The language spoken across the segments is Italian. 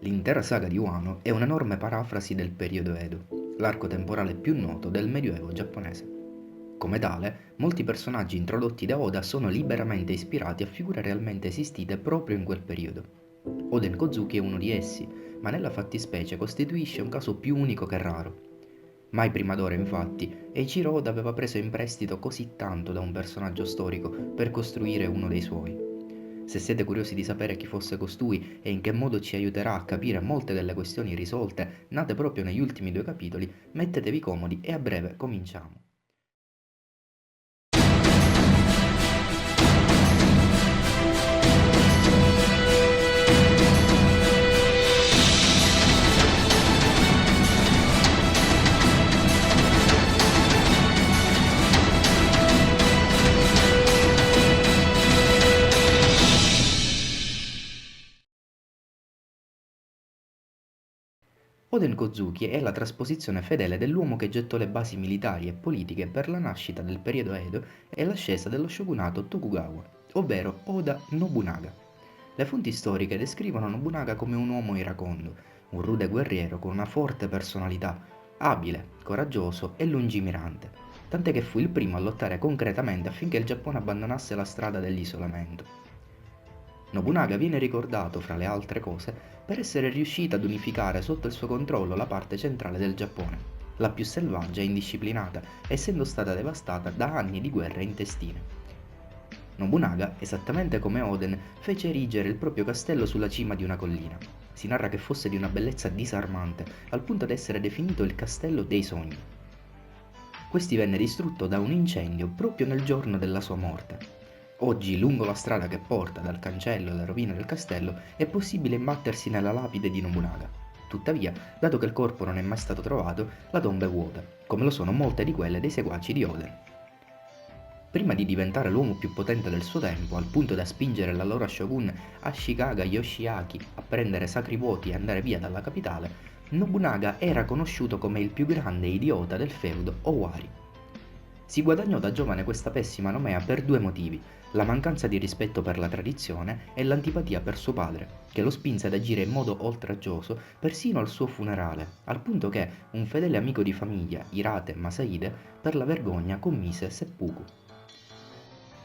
L'intera saga di Wano è un'enorme parafrasi del periodo Edo, l'arco temporale più noto del Medioevo giapponese. Come tale, molti personaggi introdotti da Oda sono liberamente ispirati a figure realmente esistite proprio in quel periodo. Oden Kozuki è uno di essi, ma nella fattispecie costituisce un caso più unico che raro. Mai prima d'ora, infatti, Eiichiro Oda aveva preso in prestito così tanto da un personaggio storico per costruire uno dei suoi. Se siete curiosi di sapere chi fosse costui e in che modo ci aiuterà a capire molte delle questioni irrisolte nate proprio negli ultimi due capitoli, mettetevi comodi e a breve cominciamo. Oden Kozuki è la trasposizione fedele dell'uomo che gettò le basi militari e politiche per la nascita del periodo Edo e l'ascesa dello shogunato Tokugawa, ovvero Oda Nobunaga. Le fonti storiche descrivono Nobunaga come un uomo iracondo, un rude guerriero con una forte personalità, abile, coraggioso e lungimirante, tant'è che fu il primo a lottare concretamente affinché il Giappone abbandonasse la strada dell'isolamento. Nobunaga viene ricordato, fra le altre cose, per essere riuscito ad unificare sotto il suo controllo la parte centrale del Giappone, la più selvaggia e indisciplinata, essendo stata devastata da anni di guerre intestine. Nobunaga, esattamente come Oden, fece erigere il proprio castello sulla cima di una collina. Si narra che fosse di una bellezza disarmante, al punto da essere definito il castello dei sogni. Questi venne distrutto da un incendio proprio nel giorno della sua morte. Oggi, lungo la strada che porta dal cancello alle rovine del castello, è possibile imbattersi nella lapide di Nobunaga. Tuttavia, dato che il corpo non è mai stato trovato, la tomba è vuota, come lo sono molte di quelle dei seguaci di Oden. Prima di diventare l'uomo più potente del suo tempo, al punto da spingere l'allora shogun Ashikaga Yoshiaki a prendere sacri voti e andare via dalla capitale, Nobunaga era conosciuto come il più grande idiota del feudo Owari. Si guadagnò da giovane questa pessima nomea per due motivi: la mancanza di rispetto per la tradizione e l'antipatia per suo padre, che lo spinse ad agire in modo oltraggioso persino al suo funerale, al punto che un fedele amico di famiglia, Hirate Masaide, per la vergogna commise seppuku.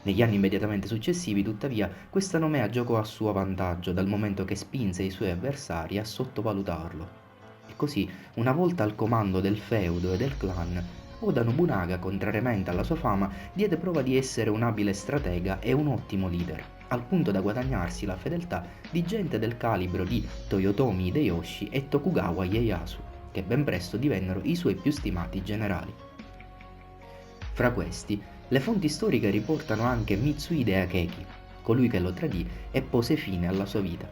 Negli anni immediatamente successivi, tuttavia, questa nomea giocò a suo vantaggio, dal momento che spinse i suoi avversari a sottovalutarlo. E così, una volta al comando del feudo e del clan, Oda Nobunaga, contrariamente alla sua fama, diede prova di essere un abile stratega e un ottimo leader, al punto da guadagnarsi la fedeltà di gente del calibro di Toyotomi Hideyoshi e Tokugawa Ieyasu, che ben presto divennero i suoi più stimati generali. Fra questi, le fonti storiche riportano anche Mitsuhide Akeki, colui che lo tradì e pose fine alla sua vita.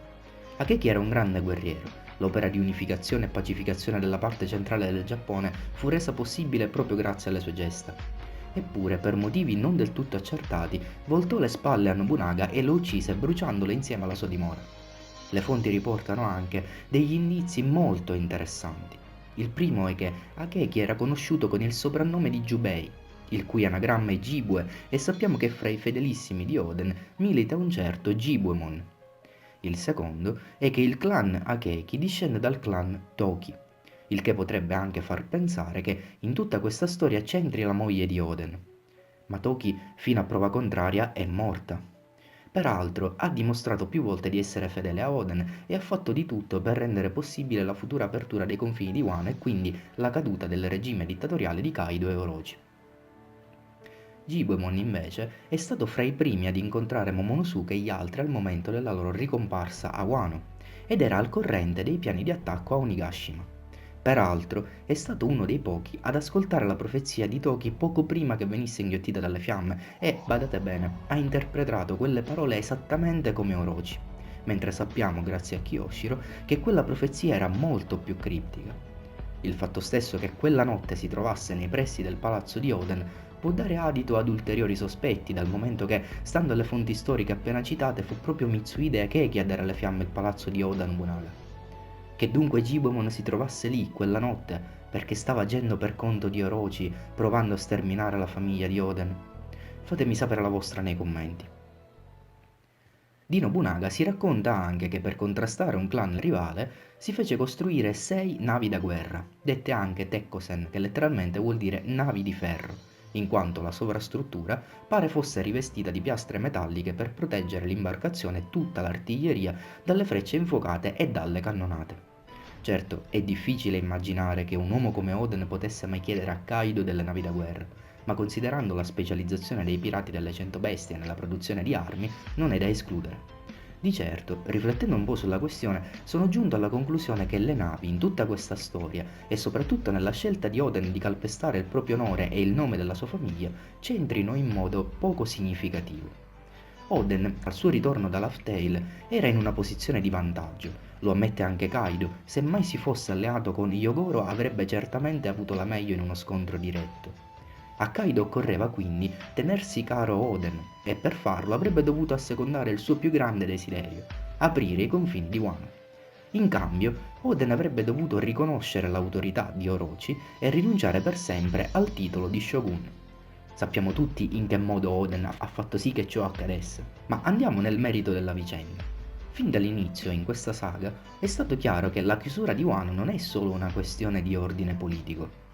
Akeki era un grande guerriero. L'opera di unificazione e pacificazione della parte centrale del Giappone fu resa possibile proprio grazie alle sue gesta. Eppure, per motivi non del tutto accertati, voltò le spalle a Nobunaga e lo uccise bruciandolo insieme alla sua dimora. Le fonti riportano anche degli indizi molto interessanti. Il primo è che Akeki era conosciuto con il soprannome di Jubei, il cui anagramma è Jibue, e sappiamo che fra i fedelissimi di Oden milita un certo Jibuemon. Il secondo è che il clan Akeki discende dal clan Toki, il che potrebbe anche far pensare che in tutta questa storia c'entri la moglie di Oden. Ma Toki, fino a prova contraria, è morta. Peraltro ha dimostrato più volte di essere fedele a Oden e ha fatto di tutto per rendere possibile la futura apertura dei confini di Wano e quindi la caduta del regime dittatoriale di Kaido e Orochi. Gibbon invece è stato fra i primi ad incontrare Momonosuke e gli altri al momento della loro ricomparsa a Wano ed era al corrente dei piani di attacco a Onigashima. Peraltro è stato uno dei pochi ad ascoltare la profezia di Toki poco prima che venisse inghiottita dalle fiamme e, badate bene, ha interpretato quelle parole esattamente come Orochi, mentre sappiamo, grazie a Kiyoshiro, che quella profezia era molto più criptica. Il fatto stesso che quella notte si trovasse nei pressi del palazzo di Oden può dare adito ad ulteriori sospetti, dal momento che, stando alle fonti storiche appena citate, fu proprio Mitsuhide Akeki a dare alle fiamme il palazzo di Oda Nobunaga. Che dunque Jibomon si trovasse lì quella notte perché stava agendo per conto di Orochi, provando a sterminare la famiglia di Oden? Fatemi sapere la vostra nei commenti. Di Nobunaga si racconta anche che per contrastare un clan rivale si fece costruire 6 navi da guerra, dette anche Tekkosen, che letteralmente vuol dire navi di ferro, in quanto la sovrastruttura pare fosse rivestita di piastre metalliche per proteggere l'imbarcazione e tutta l'artiglieria dalle frecce infuocate e dalle cannonate. Certo, è difficile immaginare che un uomo come Oden potesse mai chiedere a Kaido delle navi da guerra, ma considerando la specializzazione dei pirati delle 100 bestie nella produzione di armi, non è da escludere. Di certo, riflettendo un po' sulla questione, sono giunto alla conclusione che le navi in tutta questa storia, e soprattutto nella scelta di Oden di calpestare il proprio onore e il nome della sua famiglia, c'entrino in modo poco significativo. Oden, al suo ritorno da Laugh Tale, era in una posizione di vantaggio. Lo ammette anche Kaido, se mai si fosse alleato con Hyogoro avrebbe certamente avuto la meglio in uno scontro diretto. A Kaido occorreva quindi tenersi caro Oden e per farlo avrebbe dovuto assecondare il suo più grande desiderio, aprire i confini di Wano. In cambio, Oden avrebbe dovuto riconoscere l'autorità di Orochi e rinunciare per sempre al titolo di Shogun. Sappiamo tutti in che modo Oden ha fatto sì che ciò accadesse, ma andiamo nel merito della vicenda. Fin dall'inizio in questa saga è stato chiaro che la chiusura di Wano non è solo una questione di ordine politico.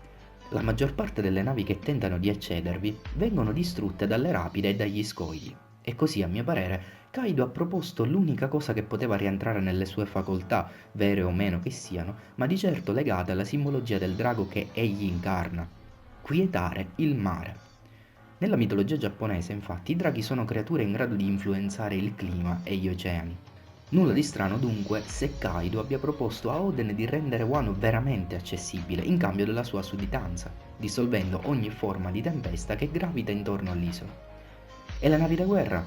La maggior parte delle navi che tentano di accedervi vengono distrutte dalle rapide e dagli scogli, e così a mio parere Kaido ha proposto l'unica cosa che poteva rientrare nelle sue facoltà, vere o meno che siano, ma di certo legate alla simbologia del drago che egli incarna: quietare il mare. Nella mitologia giapponese, infatti, i draghi sono creature in grado di influenzare il clima e gli oceani. Nulla di strano dunque se Kaido abbia proposto a Oden di rendere Wano veramente accessibile in cambio della sua sudditanza, dissolvendo ogni forma di tempesta che gravita intorno all'isola. E le navi da guerra?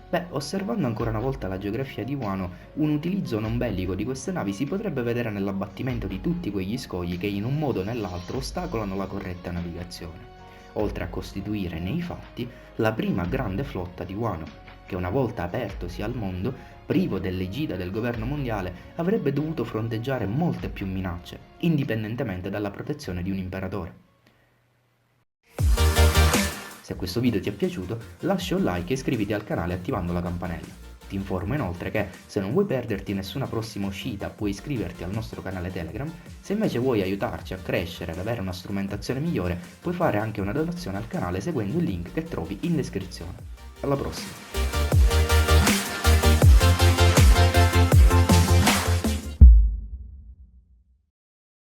Beh, osservando ancora una volta la geografia di Wano, un utilizzo non bellico di queste navi si potrebbe vedere nell'abbattimento di tutti quegli scogli che in un modo o nell'altro ostacolano la corretta navigazione, oltre a costituire nei fatti la prima grande flotta di Wano, che una volta apertosi al mondo, privo dell'egida del governo mondiale, avrebbe dovuto fronteggiare molte più minacce, indipendentemente dalla protezione di un imperatore. Se questo video ti è piaciuto, lascia un like e iscriviti al canale attivando la campanella. Ti informo inoltre che, se non vuoi perderti nessuna prossima uscita, puoi iscriverti al nostro canale Telegram. Se invece vuoi aiutarci a crescere ed avere una strumentazione migliore, puoi fare anche una donazione al canale seguendo il link che trovi in descrizione. Alla prossima!